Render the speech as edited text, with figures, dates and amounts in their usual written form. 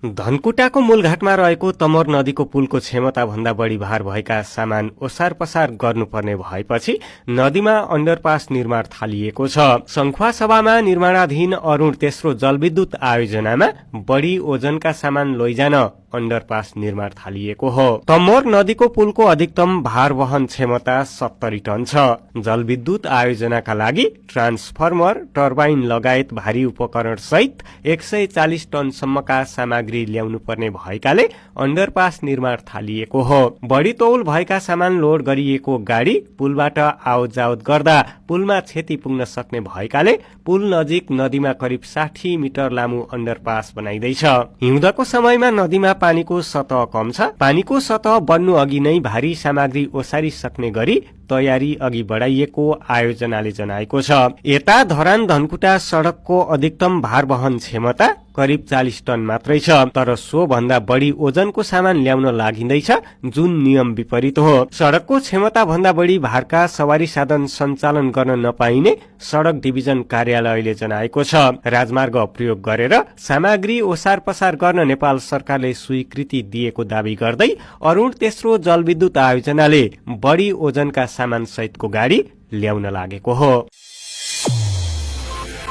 धनकुटाको मूलघाटमा रहेको तमोर नदीको पुलको क्षमता भन्दा बढी भार भएका सामान ओसार पसार गर्नुपर्ने भएपछि नदीमा अण्डरपास निर्माण थालिएको छ। संखुवा सभामा निर्माणाधीन अरूण तेस्रो जलविद्युत आयोजनामा बढी ओजनका सामान लैजान अण्डरपास निर्माण थालिएको हो। तमोर नदीको पुलको अधिकतम भार वहन क्षमता 70 टन छ। जलविद्युत आयोजनाका लागि ट्रान्सफर्मर, टर्बाइन लगायत भारी उपकरण सहित 140 टन सम्मका सामग्री ल्याउनु पर्ने भएकाले अण्डरपास निर्माण थालिएको हो। बढी तौल भएका सामान लोड गरिएको गाडी पुलबाट आवतजावत गर्दा पुलमा क्षति पुग्न सक्ने भएकाले पुल नजिक नदीमा करिब 60 मिटर लामो अण्डरपास बनाइदैछ। हिउँदको समयमा नदीमा पानीको सतह कम छ। पानीको सतह बढ्नु अघि नै भारी सामग्री ओसारी सक्ने गरी तयारी अघि बढाइएको आयोजनाले जनाएको छ। यता धरान धनकुटा सड़कको अधिकतम भार वहन क्षमता करिब 40 टन मात्रै छ, तर सो भन्दा बढी ओजनको सामान ल्याउन लागिँदैछ, जुन नियम विपरीत हो। सड़कको क्षमता भन्दा बढी भारका सवारी साधन सञ्चालन गर्न नपाइने सड़क डिभिजन कार्यालयले जनाएको छ। राजमार्ग प्रयोग गरेर सामग्री ओसार पसार गर्न नेपाल सरकारले स्वीकृति दिएको दावी गर्दै अरूण तेस्रो जलविद्युत आयोजनाले बढी ओजनका सामान सहितको गाडी ल्याउन लागेको हो।